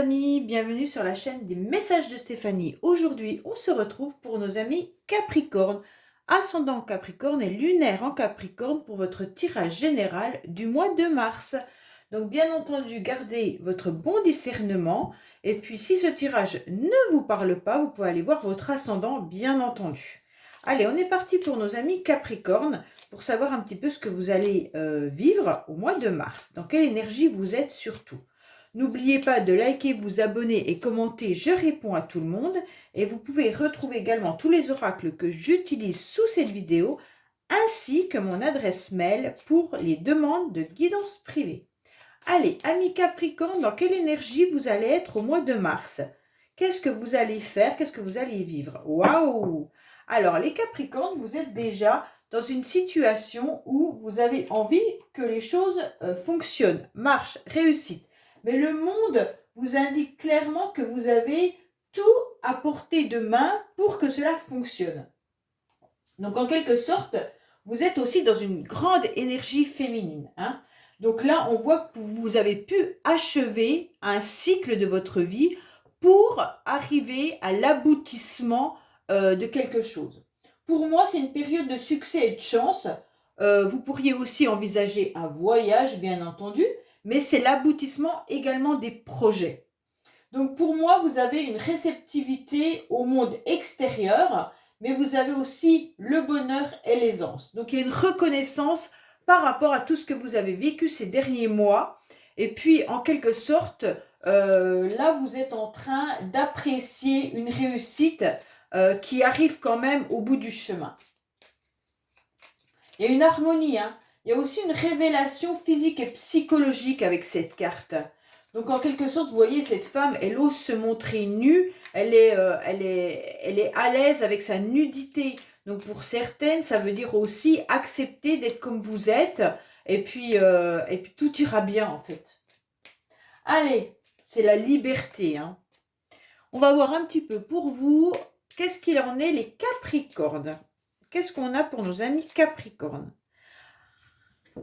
amis, bienvenue sur la chaîne des messages de Stéphanie. Aujourd'hui, on se retrouve pour nos amis Capricorne, ascendant Capricorne et lunaire en Capricorne pour votre tirage général du mois de mars. Donc bien entendu, gardez votre bon discernement et puis si ce tirage ne vous parle pas, vous pouvez aller voir votre ascendant bien entendu. Allez, on est parti pour nos amis Capricorne pour savoir un petit peu ce que vous allez vivre au mois de mars. Dans quelle énergie vous êtes surtout. N'oubliez pas de liker, vous abonner et commenter, je réponds à tout le monde. Et vous pouvez retrouver également tous les oracles que j'utilise sous cette vidéo, ainsi que mon adresse mail pour les demandes de guidance privée. Allez, amis Capricorne, dans quelle énergie vous allez être au mois de mars? Qu'est-ce que vous allez faire? Qu'est-ce que vous allez vivre? Waouh! Alors, les Capricornes, vous êtes déjà dans une situation où vous avez envie que les choses fonctionnent, marchent, réussissent. Mais le monde vous indique clairement que vous avez tout à portée de main pour que cela fonctionne. Donc, en quelque sorte, vous êtes aussi dans une grande énergie féminine. Donc là, on voit que vous avez pu achever un cycle de votre vie pour arriver à l'aboutissement de quelque chose. Pour moi, c'est une période de succès et de chance. Vous pourriez aussi envisager un voyage, bien entendu, mais c'est l'aboutissement également des projets. Donc pour moi, vous avez une réceptivité au monde extérieur, mais vous avez aussi le bonheur et l'aisance. Donc il y a une reconnaissance par rapport à tout ce que vous avez vécu ces derniers mois. Et puis en quelque sorte, là vous êtes en train d'apprécier une réussite qui arrive quand même au bout du chemin. Il y a une harmonie, Il y a aussi une révélation physique et psychologique avec cette carte. Donc en quelque sorte, vous voyez, cette femme, elle ose se montrer nue, elle est à l'aise avec sa nudité. Donc pour certaines, ça veut dire aussi accepter d'être comme vous êtes, et puis tout ira bien en fait. Allez, c'est la liberté. On va voir un petit peu pour vous, qu'est-ce qu'il en est les Capricornes. Qu'est-ce qu'on a pour nos amis Capricornes?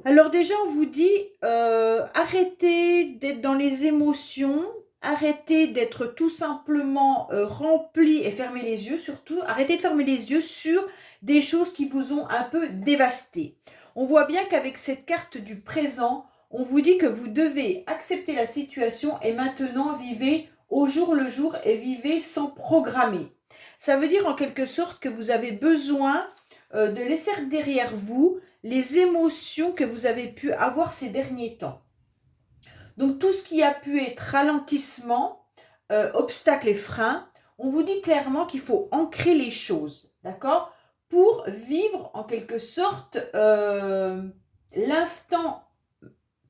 Alors déjà, on vous dit, arrêtez d'être dans les émotions, arrêtez d'être tout simplement rempli et fermez les yeux, surtout, arrêtez de fermer les yeux sur des choses qui vous ont un peu dévasté. On voit bien qu'avec cette carte du présent, on vous dit que vous devez accepter la situation et maintenant vivez au jour le jour et vivez sans programmer. Ça veut dire en quelque sorte que vous avez besoin de laisser derrière vous les émotions que vous avez pu avoir ces derniers temps. Donc tout ce qui a pu être ralentissement, obstacles et freins, on vous dit clairement qu'il faut ancrer les choses, d'accord? Pour vivre en quelque sorte, l'instant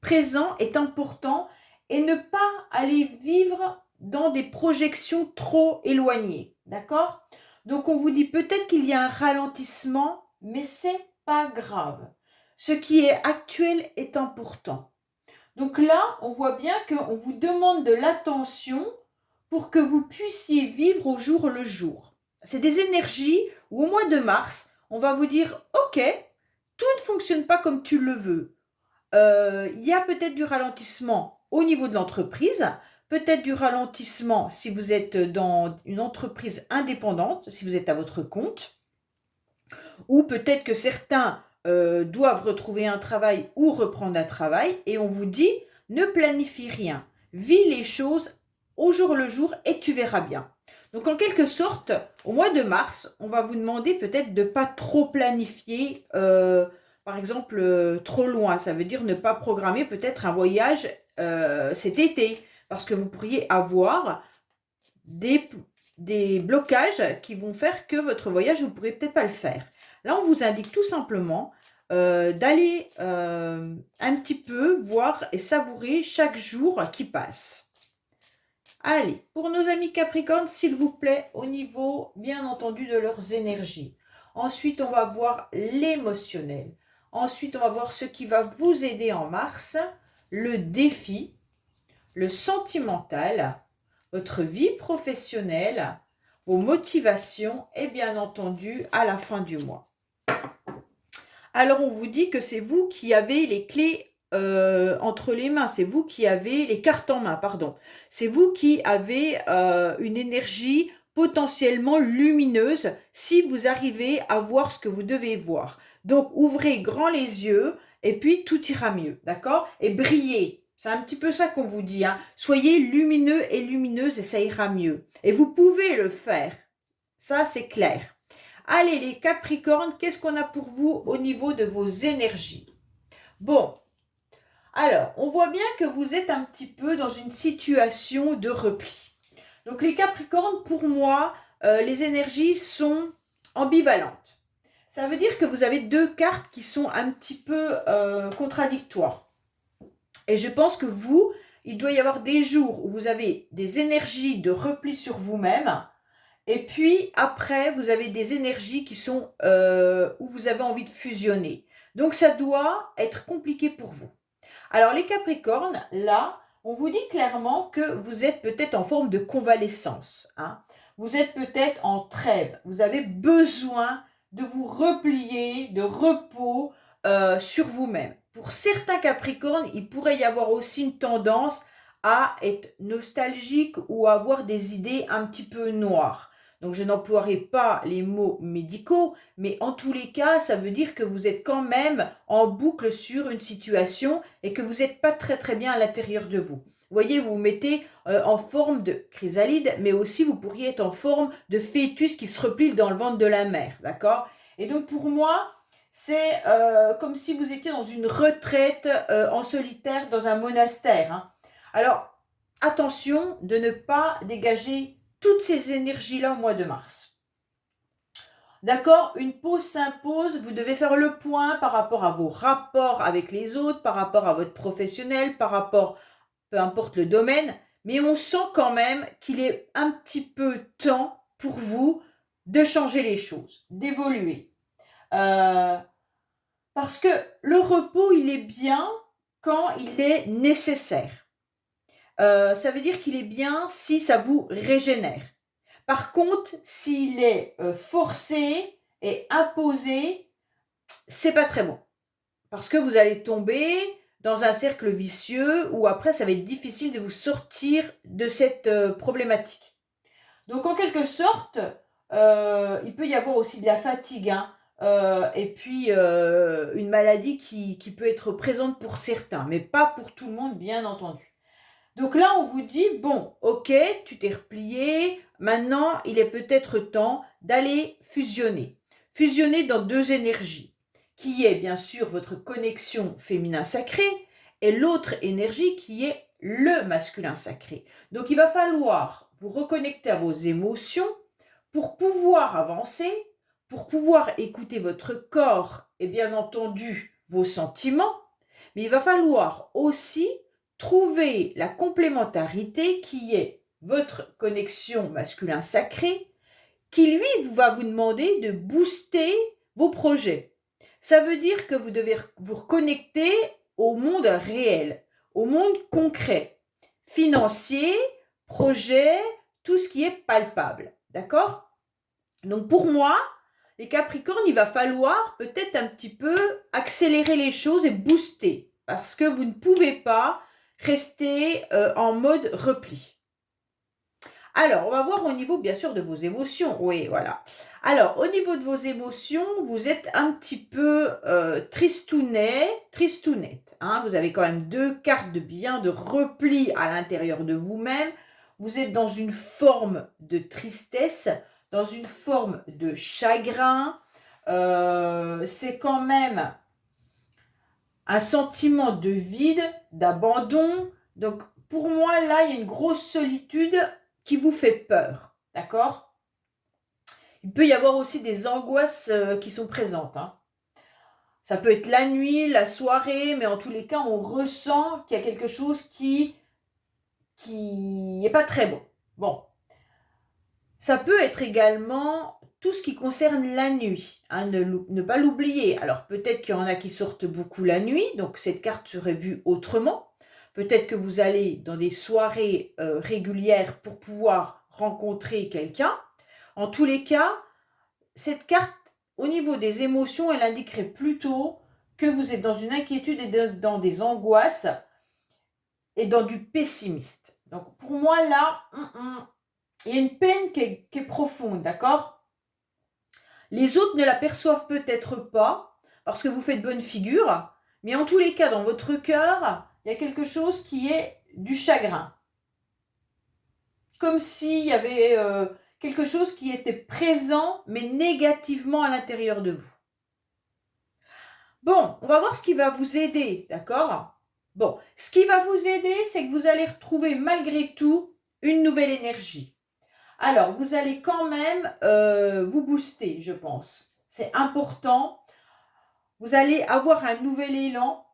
présent est important et ne pas aller vivre dans des projections trop éloignées, d'accord? Donc on vous dit peut-être qu'il y a un ralentissement, mais c'est pas grave. Ce qui est actuel est important. Donc là, on voit bien qu'on vous demande de l'attention pour que vous puissiez vivre au jour le jour. C'est des énergies où au mois de mars, on va vous dire « Ok, tout ne fonctionne pas comme tu le veux. Il y a peut-être du ralentissement au niveau de l'entreprise, peut-être du ralentissement si vous êtes dans une entreprise indépendante, si vous êtes à votre compte, ou peut-être que certains doivent retrouver un travail ou reprendre un travail, et on vous dit, ne planifie rien, vis les choses au jour le jour et tu verras bien. Donc en quelque sorte, au mois de mars, on va vous demander peut-être de ne pas trop planifier, par exemple, trop loin. Ça veut dire ne pas programmer peut-être un voyage cet été, parce que vous pourriez avoir des blocages qui vont faire que votre voyage, vous ne pourrez peut-être pas le faire. Là, on vous indique tout simplement d'aller un petit peu voir et savourer chaque jour qui passe. Allez, pour nos amis Capricorne, s'il vous plaît, au niveau, bien entendu, de leurs énergies. Ensuite, on va voir l'émotionnel. Ensuite, on va voir ce qui va vous aider en mars, le défi, le sentimental, votre vie professionnelle, vos motivations et bien entendu à la fin du mois. Alors on vous dit que c'est vous qui avez les clés entre les mains, c'est vous qui avez les cartes en main, pardon. C'est vous qui avez une énergie potentiellement lumineuse si vous arrivez à voir ce que vous devez voir. Donc, ouvrez grand les yeux et puis tout ira mieux, d'accord? Et brillez. C'est un petit peu ça qu'on vous dit, hein. Soyez lumineux et lumineuse et ça ira mieux. Et vous pouvez le faire. Ça, c'est clair. Allez, les Capricornes, qu'est-ce qu'on a pour vous au niveau de vos énergies? Bon, alors, on voit bien que vous êtes un petit peu dans une situation de repli. Donc, les Capricornes, pour moi, les énergies sont ambivalentes. Ça veut dire que vous avez deux cartes qui sont un petit peu contradictoires. Et je pense que vous, il doit y avoir des jours où vous avez des énergies de repli sur vous-même. Et puis après, vous avez des énergies qui sont où vous avez envie de fusionner. Donc ça doit être compliqué pour vous. Alors les Capricornes, là, on vous dit clairement que vous êtes peut-être en forme de convalescence, hein. Vous êtes peut-être en trêve. Vous avez besoin de vous replier, de repos sur vous-même. Pour certains Capricornes, il pourrait y avoir aussi une tendance à être nostalgique ou à avoir des idées un petit peu noires. Donc je n'emploierai pas les mots médicaux, mais en tous les cas, ça veut dire que vous êtes quand même en boucle sur une situation et que vous n'êtes pas très très bien à l'intérieur de vous. Vous voyez, vous vous mettez en forme de chrysalide, mais aussi vous pourriez être en forme de fœtus qui se replie dans le ventre de la mère, d'accord? Et donc pour moi, c'est comme si vous étiez dans une retraite en solitaire dans un monastère, hein. Alors, attention de ne pas dégager toutes ces énergies-là au mois de mars. D'accord? Une pause s'impose, vous devez faire le point par rapport à vos rapports avec les autres, par rapport à votre professionnel, par rapport, peu importe le domaine, mais on sent quand même qu'il est un petit peu temps pour vous de changer les choses, d'évoluer. Parce que le repos, il est bien quand il est nécessaire. Ça veut dire qu'il est bien si ça vous régénère. Par contre, s'il est forcé et imposé, c'est pas très bon. Parce que vous allez tomber dans un cercle vicieux où après, ça va être difficile de vous sortir de cette problématique. Donc, en quelque sorte, il peut y avoir aussi de la fatigue, hein, et puis une maladie qui peut être présente pour certains, mais pas pour tout le monde, bien entendu. Donc là, on vous dit, bon, ok, tu t'es replié, maintenant, il est peut-être temps d'aller fusionner. Fusionner dans deux énergies, qui est bien sûr votre connexion féminin sacré, et l'autre énergie qui est le masculin sacré. Donc il va falloir vous reconnecter à vos émotions pour pouvoir avancer, pour pouvoir écouter votre corps et bien entendu vos sentiments, mais il va falloir aussi trouver la complémentarité qui est votre connexion masculin sacré, qui lui va vous demander de booster vos projets. Ça veut dire que vous devez vous reconnecter au monde réel, au monde concret, financier, projet, tout ce qui est palpable. D'accord? Donc pour moi, les Capricornes, il va falloir peut-être un petit peu accélérer les choses et booster, parce que vous ne pouvez pas rester en mode repli. Alors, on va voir au niveau, bien sûr, de vos émotions. Oui, voilà. Alors, au niveau de vos émotions, vous êtes un petit peu tristounet, tristounette, hein. Vous avez quand même deux cartes de repli à l'intérieur de vous-même. Vous êtes dans une forme de tristesse, dans une forme de chagrin. C'est quand même un sentiment de vide, d'abandon. Donc, pour moi, là, il y a une grosse solitude qui vous fait peur, d'accord? Il peut y avoir aussi des angoisses qui sont présentes, hein. Ça peut être la nuit, la soirée, mais en tous les cas, on ressent qu'il y a quelque chose qui n'est pas très bon. Bon, ça peut être également tout ce qui concerne la nuit, hein, ne pas l'oublier. Alors peut-être qu'il y en a qui sortent beaucoup la nuit, donc cette carte serait vue autrement. Peut-être que vous allez dans des soirées régulières pour pouvoir rencontrer quelqu'un. En tous les cas, cette carte, au niveau des émotions, elle indiquerait plutôt que vous êtes dans une inquiétude et dans des angoisses et dans du pessimiste. Donc pour moi là, il y a une peine qui est profonde, d'accord? Les autres ne l'aperçoivent peut-être pas parce que vous faites bonne figure, mais en tous les cas, dans votre cœur, il y a quelque chose qui est du chagrin. Comme s'il y avait quelque chose qui était présent, mais négativement à l'intérieur de vous. Bon, on va voir ce qui va vous aider, d'accord? Bon, ce qui va vous aider, c'est que vous allez retrouver malgré tout une nouvelle énergie. Alors, vous allez quand même vous booster, je pense. C'est important. Vous allez avoir un nouvel élan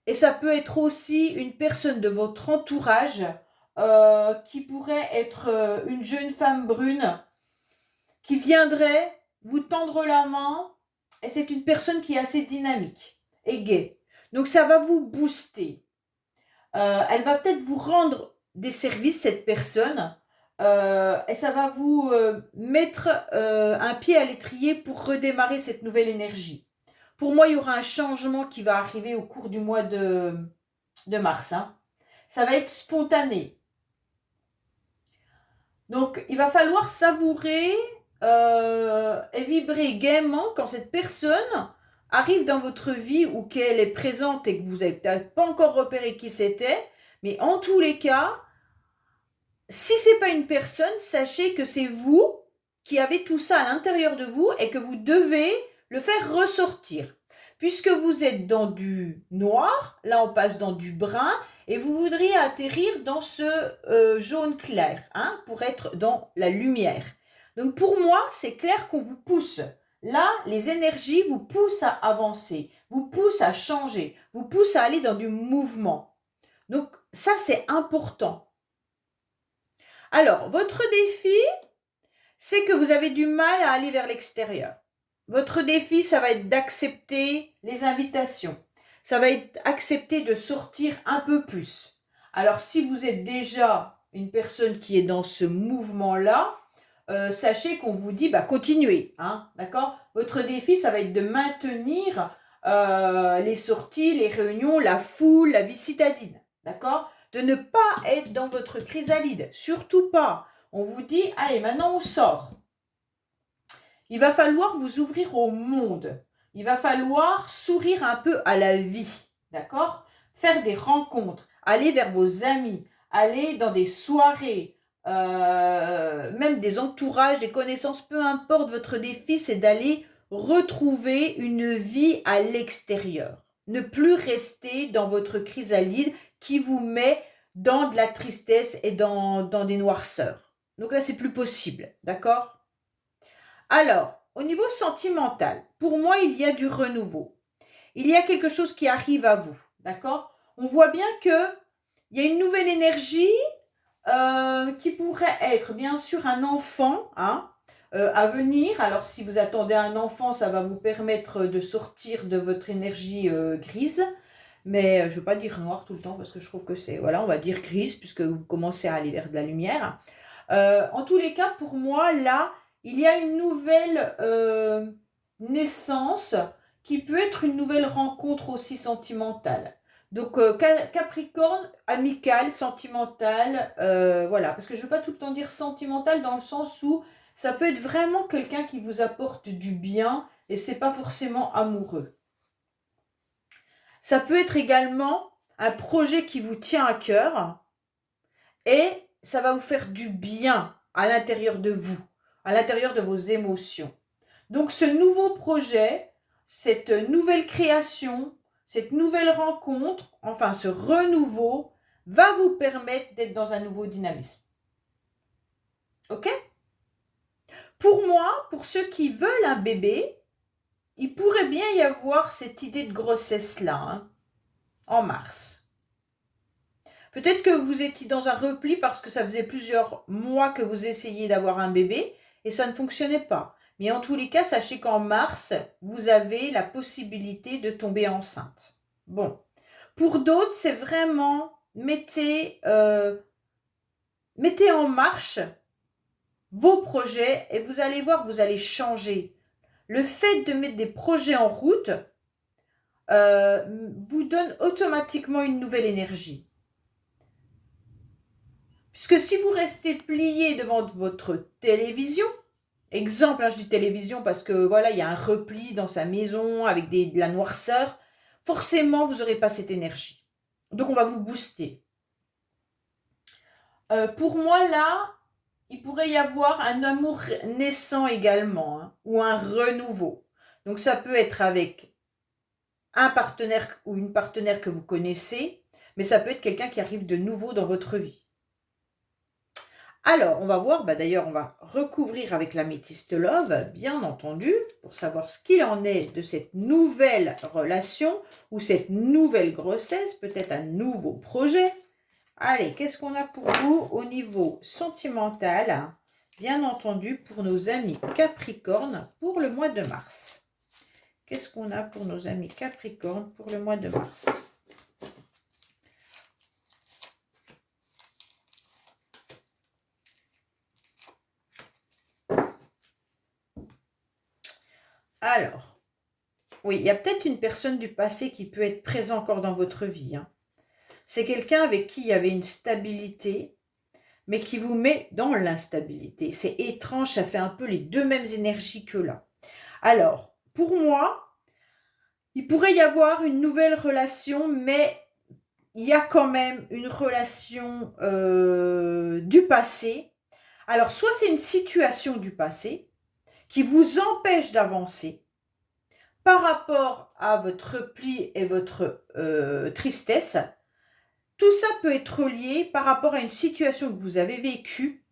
et ça peut être aussi une personne de votre entourage qui pourrait être une jeune femme brune qui viendrait vous tendre la main et c'est une personne qui est assez dynamique et gaie. Donc ça va vous booster. Elle va peut-être vous rendre des services, cette personne, et ça va vous mettre un pied à l'étrier pour redémarrer cette nouvelle énergie. Pour moi, il y aura un changement qui va arriver au cours du mois de mars. Hein. Ça va être spontané. Donc, il va falloir savourer et vibrer gaiement quand cette personne arrive dans votre vie ou qu'elle est présente et que vous n'avez peut-être pas encore repéré qui c'était. Mais en tous les cas, si ce n'est pas une personne, sachez que c'est vous qui avez tout ça à l'intérieur de vous et que vous devez le faire ressortir. Puisque vous êtes dans du noir, là on passe dans du brun, et vous voudriez atterrir dans ce jaune clair, hein, pour être dans la lumière. Donc pour moi, c'est clair qu'on vous pousse. Là, les énergies vous poussent à avancer, vous poussent à changer, vous poussent à aller dans du mouvement. Donc ça, c'est important. Alors, votre défi, c'est que vous avez du mal à aller vers l'extérieur. Votre défi, ça va être d'accepter les invitations. Ça va être accepter de sortir un peu plus. Alors, si vous êtes déjà une personne qui est dans ce mouvement-là, sachez qu'on vous dit, continuez, hein, d'accord? Votre défi, ça va être de maintenir les sorties, les réunions, la foule, la vie citadine, d'accord? De ne pas être dans votre chrysalide, surtout pas. On vous dit, allez, maintenant on sort. Il va falloir vous ouvrir au monde. Il va falloir sourire un peu à la vie, d'accord? Faire des rencontres, aller vers vos amis, aller dans des soirées, même des entourages, des connaissances, peu importe, votre défi, c'est d'aller retrouver une vie à l'extérieur. Ne plus rester dans votre chrysalide qui vous met dans de la tristesse et dans des noirceurs. Donc là, c'est plus possible, d'accord? Alors, au niveau sentimental, pour moi, il y a du renouveau. Il y a quelque chose qui arrive à vous, d'accord? On voit bien qu'il y a une nouvelle énergie qui pourrait être, bien sûr, un enfant hein, à venir. Alors, si vous attendez un enfant, ça va vous permettre de sortir de votre énergie grise. Mais je ne veux pas dire noir tout le temps parce que je trouve que c'est, voilà, on va dire grise puisque vous commencez à aller vers de la lumière. En tous les cas, pour moi, là, il y a une nouvelle naissance qui peut être une nouvelle rencontre aussi sentimentale. Donc, Capricorne, amical, sentimental, voilà. Parce que je ne veux pas tout le temps dire sentimental dans le sens où ça peut être vraiment quelqu'un qui vous apporte du bien et ce n'est pas forcément amoureux. Ça peut être également un projet qui vous tient à cœur et ça va vous faire du bien à l'intérieur de vous, à l'intérieur de vos émotions. Donc ce nouveau projet, cette nouvelle création, cette nouvelle rencontre, enfin ce renouveau, va vous permettre d'être dans un nouveau dynamisme. Ok? Pour moi, pour ceux qui veulent un bébé, il pourrait bien y avoir cette idée de grossesse-là, hein, en mars. Peut-être que vous étiez dans un repli parce que ça faisait plusieurs mois que vous essayiez d'avoir un bébé et ça ne fonctionnait pas. Mais en tous les cas, sachez qu'en mars, vous avez la possibilité de tomber enceinte. Bon. Pour d'autres, c'est vraiment mettez en marche vos projets et vous allez voir, vous allez changer. Le fait de mettre des projets en route, vous donne automatiquement une nouvelle énergie. Puisque si vous restez plié devant votre télévision, exemple, hein, je dis télévision parce que voilà, il y a un repli dans sa maison avec de la noirceur, forcément, vous n'aurez pas cette énergie. Donc, on va vous booster. Pour moi, là, il pourrait y avoir un amour naissant également, hein, ou un renouveau. Donc, ça peut être avec un partenaire ou une partenaire que vous connaissez, mais ça peut être quelqu'un qui arrive de nouveau dans votre vie. Alors, on va voir, d'ailleurs, on va recouvrir avec l'améthyste love, bien entendu, pour savoir ce qu'il en est de cette nouvelle relation ou cette nouvelle grossesse, peut-être un nouveau projet. Allez, qu'est-ce qu'on a pour vous au niveau sentimental, bien entendu, pour nos amis Capricorne pour le mois de mars. Qu'est-ce qu'on a pour nos amis Capricorne pour le mois de mars? Alors, oui, il y a peut-être une personne du passé qui peut être présente encore dans votre vie. Hein. C'est quelqu'un avec qui il y avait une stabilité, mais qui vous met dans l'instabilité. C'est étrange, ça fait un peu les deux mêmes énergies que là. Alors, pour moi, il pourrait y avoir une nouvelle relation, mais il y a quand même une relation du passé. Alors, soit c'est une situation du passé qui vous empêche d'avancer par rapport à votre repli et votre tristesse. Tout ça peut être lié par rapport à une situation que vous avez vécue.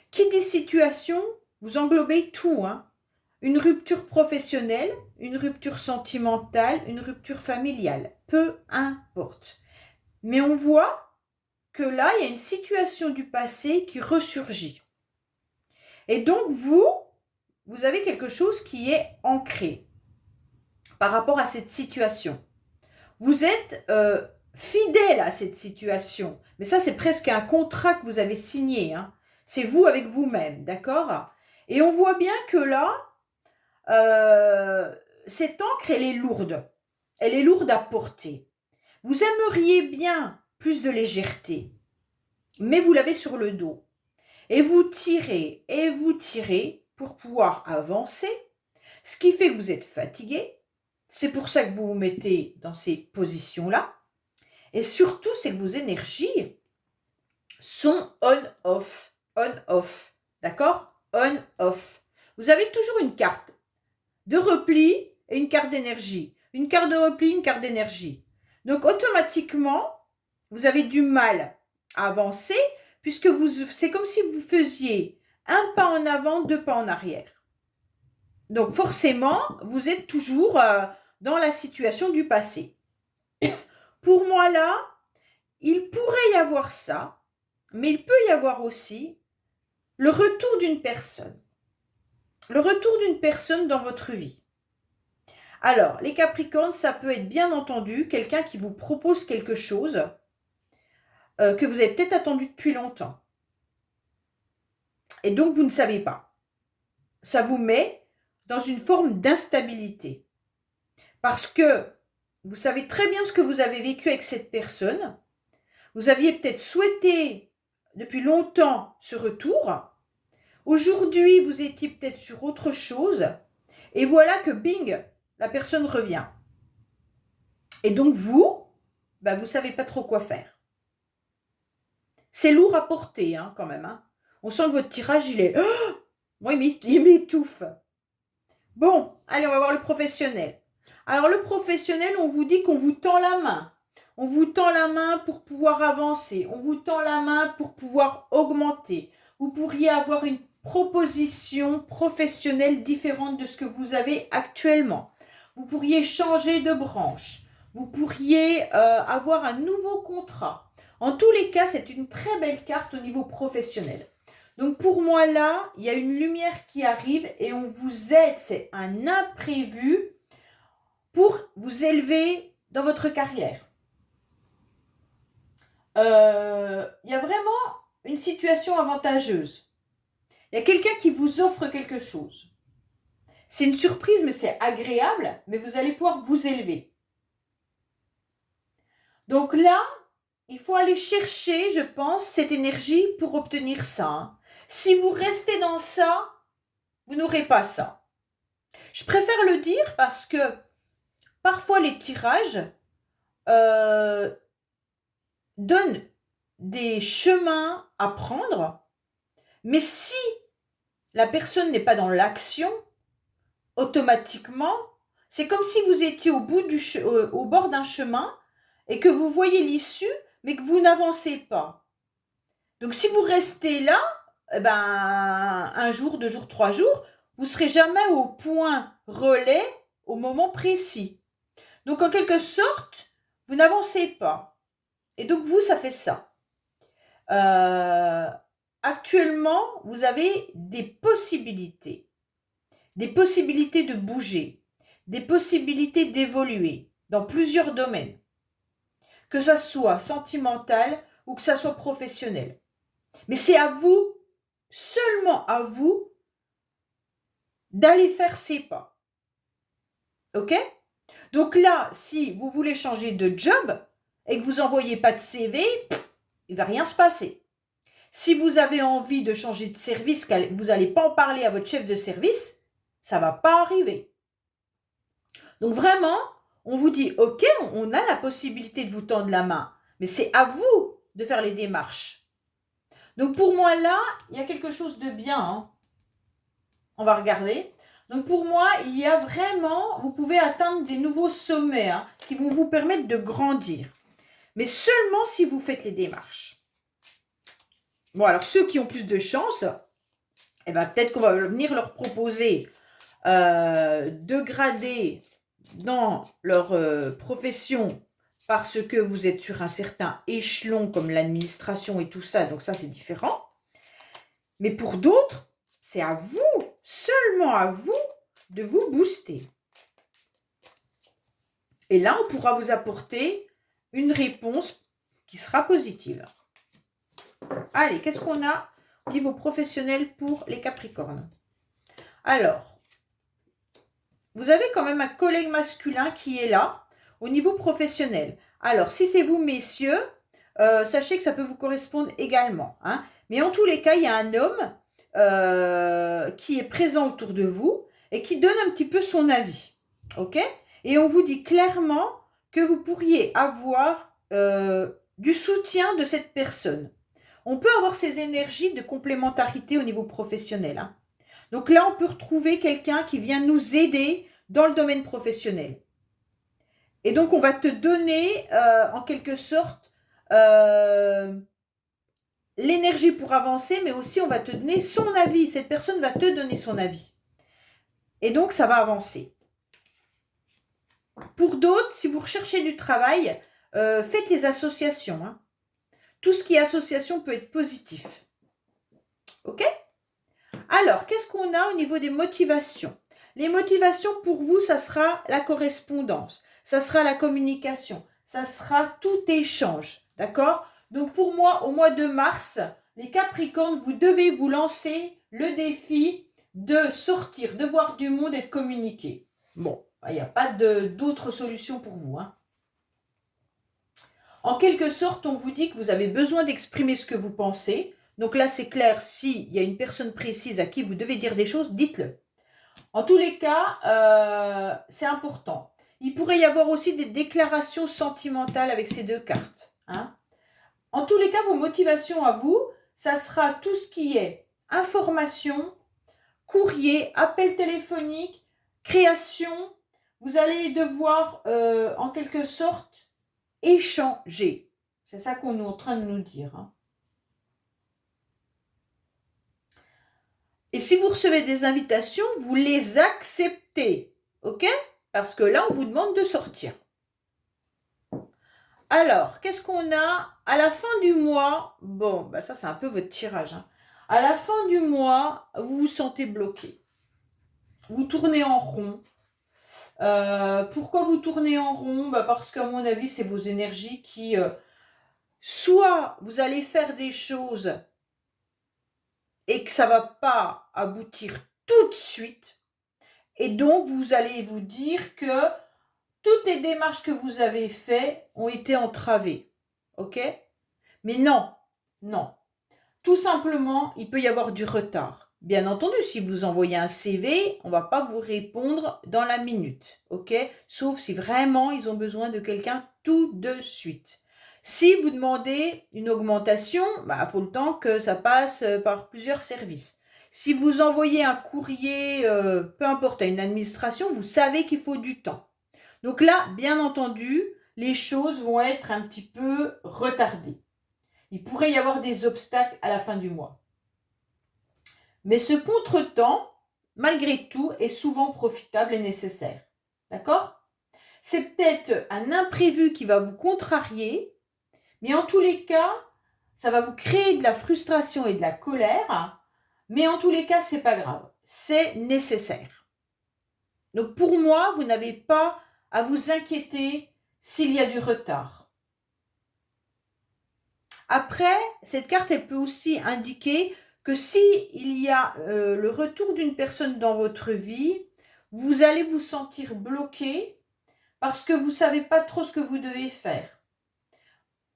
Qui dit situation, vous englobez tout, hein. Une rupture professionnelle, une rupture sentimentale, une rupture familiale, peu importe. Mais on voit que là, il y a une situation du passé qui ressurgit. Et donc, vous avez quelque chose qui est ancré par rapport à cette situation. Vous êtes fidèle à cette situation. Mais ça, c'est presque un contrat que vous avez signé. Hein. C'est vous avec vous-même, d'accord? Et on voit bien que là, cette encre, elle est lourde. Elle est lourde à porter. Vous aimeriez bien plus de légèreté, mais vous l'avez sur le dos. Et vous tirez pour pouvoir avancer, ce qui fait que vous êtes fatigué. C'est pour ça que vous vous mettez dans ces positions-là. Et surtout, c'est que vos énergies sont on-off. On-off. D'accord? On-off. Vous avez toujours une carte de repli et une carte d'énergie. Une carte de repli, une carte d'énergie. Donc, automatiquement, vous avez du mal à avancer puisque c'est comme si vous faisiez un pas en avant, deux pas en arrière. Donc, forcément, vous êtes toujours dans la situation du passé. Pour moi, là, il pourrait y avoir ça, mais il peut y avoir aussi le retour d'une personne. Le retour d'une personne dans votre vie. Alors, les Capricornes, ça peut être bien entendu quelqu'un qui vous propose quelque chose que vous avez peut-être attendu depuis longtemps. Et donc, vous ne savez pas. Ça vous met dans une forme d'instabilité. Parce que vous savez très bien ce que vous avez vécu avec cette personne. Vous aviez peut-être souhaité depuis longtemps ce retour. Aujourd'hui, vous étiez peut-être sur autre chose. Et voilà que bing, la personne revient. Et donc vous ne savez pas trop quoi faire. C'est lourd à porter hein, quand même. Hein. On sent que votre tirage, il est... Oh moi, il m'étouffe. Bon, allez, on va voir le professionnel. Alors, le professionnel, on vous dit qu'on vous tend la main. On vous tend la main pour pouvoir avancer. On vous tend la main pour pouvoir augmenter. Vous pourriez avoir une proposition professionnelle différente de ce que vous avez actuellement. Vous pourriez changer de branche. Vous pourriez avoir un nouveau contrat. En tous les cas, c'est une très belle carte au niveau professionnel. Donc pour moi là, il y a une lumière qui arrive et on vous aide. C'est un imprévu pour vous élever dans votre carrière. Il y a vraiment une situation avantageuse. Il y a quelqu'un qui vous offre quelque chose. C'est une surprise, mais c'est agréable, mais vous allez pouvoir vous élever. Donc là, il faut aller chercher, je pense, cette énergie pour obtenir ça. Hein. Si vous restez dans ça, vous n'aurez pas ça. Je préfère le dire parce que parfois les tirages donnent des chemins à prendre, mais si la personne n'est pas dans l'action, automatiquement, c'est comme si vous étiez au bord d'un chemin et que vous voyez l'issue, mais que vous n'avancez pas. Donc si vous restez là, eh ben, un jour, 2 jours, 3 jours, vous ne serez jamais au point relais au moment précis. Donc en quelque sorte, vous n'avancez pas. Et donc vous, ça fait ça. Actuellement, vous avez des possibilités de bouger, des possibilités d'évoluer dans plusieurs domaines, que ça soit sentimental ou que ça soit professionnel. Mais c'est à vous, seulement à vous, d'aller faire ces pas. Ok? Donc là, si vous voulez changer de job et que vous n'envoyez pas de CV, il ne va rien se passer. Si vous avez envie de changer de service, vous n'allez pas en parler à votre chef de service, ça ne va pas arriver. Donc vraiment, on vous dit, ok, on a la possibilité de vous tendre la main, mais c'est à vous de faire les démarches. Donc pour moi là, il y a quelque chose de bien. Hein. On va regarder. Donc pour moi, il y a vraiment, vous pouvez atteindre des nouveaux sommets hein, qui vont vous permettre de grandir. Mais seulement si vous faites les démarches. Bon, alors ceux qui ont plus de chance, eh ben, peut-être qu'on va venir leur proposer de grader dans leur profession parce que vous êtes sur un certain échelon comme l'administration et tout ça, donc ça c'est différent. Mais pour d'autres, c'est à vous, seulement à vous, de vous booster. Et là, on pourra vous apporter une réponse qui sera positive. Allez, qu'est-ce qu'on a au niveau professionnel pour les Capricornes? Alors, vous avez quand même un collègue masculin qui est là au niveau professionnel. Alors, si c'est vous, messieurs, sachez que ça peut vous correspondre également. Hein. Mais en tous les cas, il y a un homme qui est présent autour de vous et qui donne un petit peu son avis. OK? Et on vous dit clairement que vous pourriez avoir du soutien de cette personne. On peut avoir ces énergies de complémentarité au niveau professionnel. Hein. Donc là, on peut retrouver quelqu'un qui vient nous aider dans le domaine professionnel. Et donc, on va te donner, en quelque sorte, l'énergie pour avancer, mais aussi on va te donner son avis. Cette personne va te donner son avis. Et donc, ça va avancer. Pour d'autres, si vous recherchez du travail, faites les associations. Hein. Tout ce qui est association peut être positif. OK ? Alors, qu'est-ce qu'on a au niveau des motivations? Les motivations pour vous, ça sera la correspondance, ça sera la communication, ça sera tout échange, d'accord? Donc pour moi, au mois de mars, les Capricornes, vous devez vous lancer le défi de sortir, de voir du monde et de communiquer. Bon, il n'y a pas d'autre solution pour vous. Hein. En quelque sorte, on vous dit que vous avez besoin d'exprimer ce que vous pensez. Donc là, c'est clair, s'il y a une personne précise à qui vous devez dire des choses, dites-le. En tous les cas, c'est important. Il pourrait y avoir aussi des déclarations sentimentales avec ces deux cartes. Hein. En tous les cas, vos motivations à vous, ça sera tout ce qui est information, courrier, appel téléphonique, création. Vous allez devoir, en quelque sorte, échanger. C'est ça qu'on est en train de nous dire. Hein. Et si vous recevez des invitations, vous les acceptez. OK? Parce que là, on vous demande de sortir. Alors, qu'est-ce qu'on a à la fin du mois? Bon, bah ça, c'est un peu votre tirage. Hein. À la fin du mois, vous vous sentez bloqué. Vous tournez en rond. Pourquoi vous tournez en rond? Bah parce qu'à mon avis, c'est vos énergies qui... soit vous allez faire des choses et que ça ne va pas aboutir tout de suite. Et donc, vous allez vous dire que toutes les démarches que vous avez faites ont été entravées. OK? Mais non, non. Tout simplement, il peut y avoir du retard. Bien entendu, si vous envoyez un CV, on ne va pas vous répondre dans la minute. OK? Sauf si vraiment ils ont besoin de quelqu'un tout de suite. Si vous demandez une augmentation, il faut le temps que ça passe par plusieurs services. Si vous envoyez un courrier, peu importe, à une administration, vous savez qu'il faut du temps. Donc là, bien entendu, les choses vont être un petit peu retardées. Il pourrait y avoir des obstacles à la fin du mois. Mais ce contretemps, malgré tout, est souvent profitable et nécessaire. D'accord? C'est peut-être un imprévu qui va vous contrarier, mais en tous les cas, ça va vous créer de la frustration et de la colère, mais en tous les cas, c'est pas grave. C'est nécessaire. Donc pour moi, vous n'avez pas à vous inquiéter s'il y a du retard. Après, cette carte, elle peut aussi indiquer que si il y a le retour d'une personne dans votre vie, vous allez vous sentir bloqué parce que vous ne savez pas trop ce que vous devez faire.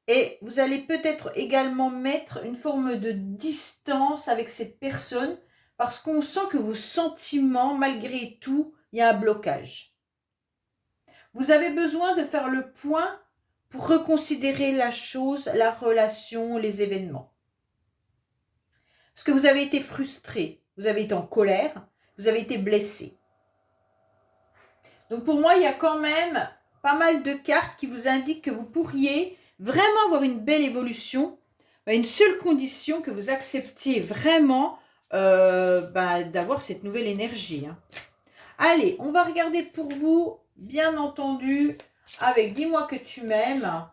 Et vous allez peut-être également mettre une forme de distance avec cette personne parce qu'on sent que vos sentiments, malgré tout, il y a un blocage. Vous avez besoin de faire le point pour reconsidérer la chose, la relation, les événements. Parce que vous avez été frustré, vous avez été en colère, vous avez été blessé. Donc pour moi, il y a quand même pas mal de cartes qui vous indiquent que vous pourriez vraiment avoir une belle évolution, à une seule condition que vous acceptiez vraiment d'avoir cette nouvelle énergie. Allez, on va regarder pour vous, bien entendu, avec Dis-moi que tu m'aimes,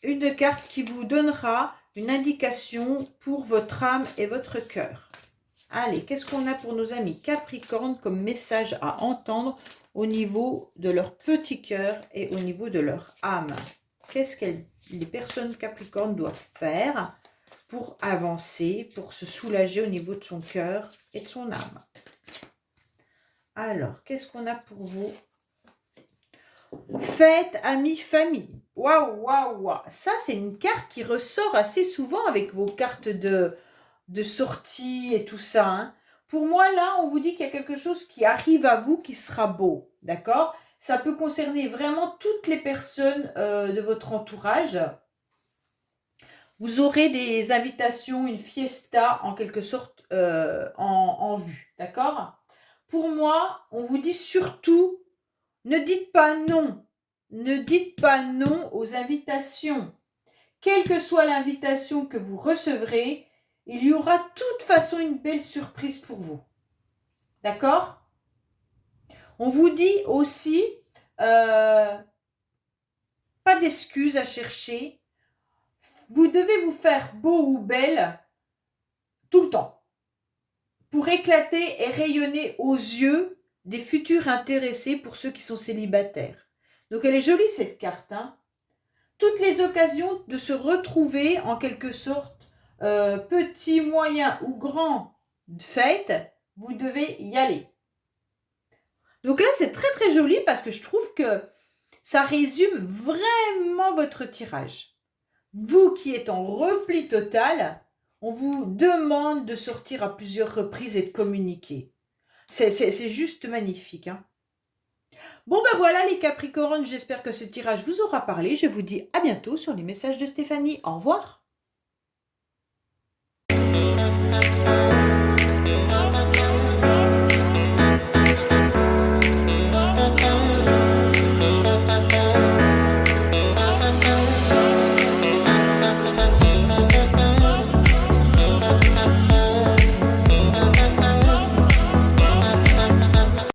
une carte qui vous donnera une indication pour votre âme et votre cœur. Allez, qu'est-ce qu'on a pour nos amis Capricorne comme message à entendre au niveau de leur petit cœur et au niveau de leur âme? Qu'est-ce que les personnes Capricorne doivent faire pour avancer, pour se soulager au niveau de son cœur et de son âme? Alors, qu'est-ce qu'on a pour vous? Fête, amis, famille. Waouh, waouh, waouh. Ça, c'est une carte qui ressort assez souvent avec vos cartes de sortie et tout ça. Pour moi, là, on vous dit qu'il y a quelque chose qui arrive à vous qui sera beau. D'accord? Ça peut concerner vraiment toutes les personnes de votre entourage. Vous aurez des invitations, une fiesta en quelque sorte en vue. D'accord? Pour moi, on vous dit surtout, ne dites pas non. Ne dites pas non aux invitations. Quelle que soit l'invitation que vous recevrez, il y aura de toute façon une belle surprise pour vous. D'accord? On vous dit aussi, pas d'excuses à chercher. Vous devez vous faire beau ou belle tout le temps pour éclater et rayonner aux yeux des futurs intéressés pour ceux qui sont célibataires. Donc elle est jolie cette carte. Toutes les occasions de se retrouver en quelque sorte, petit, moyen ou grand fête, vous devez y aller. Donc là c'est très très joli parce que je trouve que ça résume vraiment votre tirage. Vous qui êtes en repli total, on vous demande de sortir à plusieurs reprises et de communiquer. C'est juste magnifique. Bon ben voilà les Capricornes, j'espère que ce tirage vous aura parlé. Je vous dis à bientôt sur les messages de Stéphanie. Au revoir.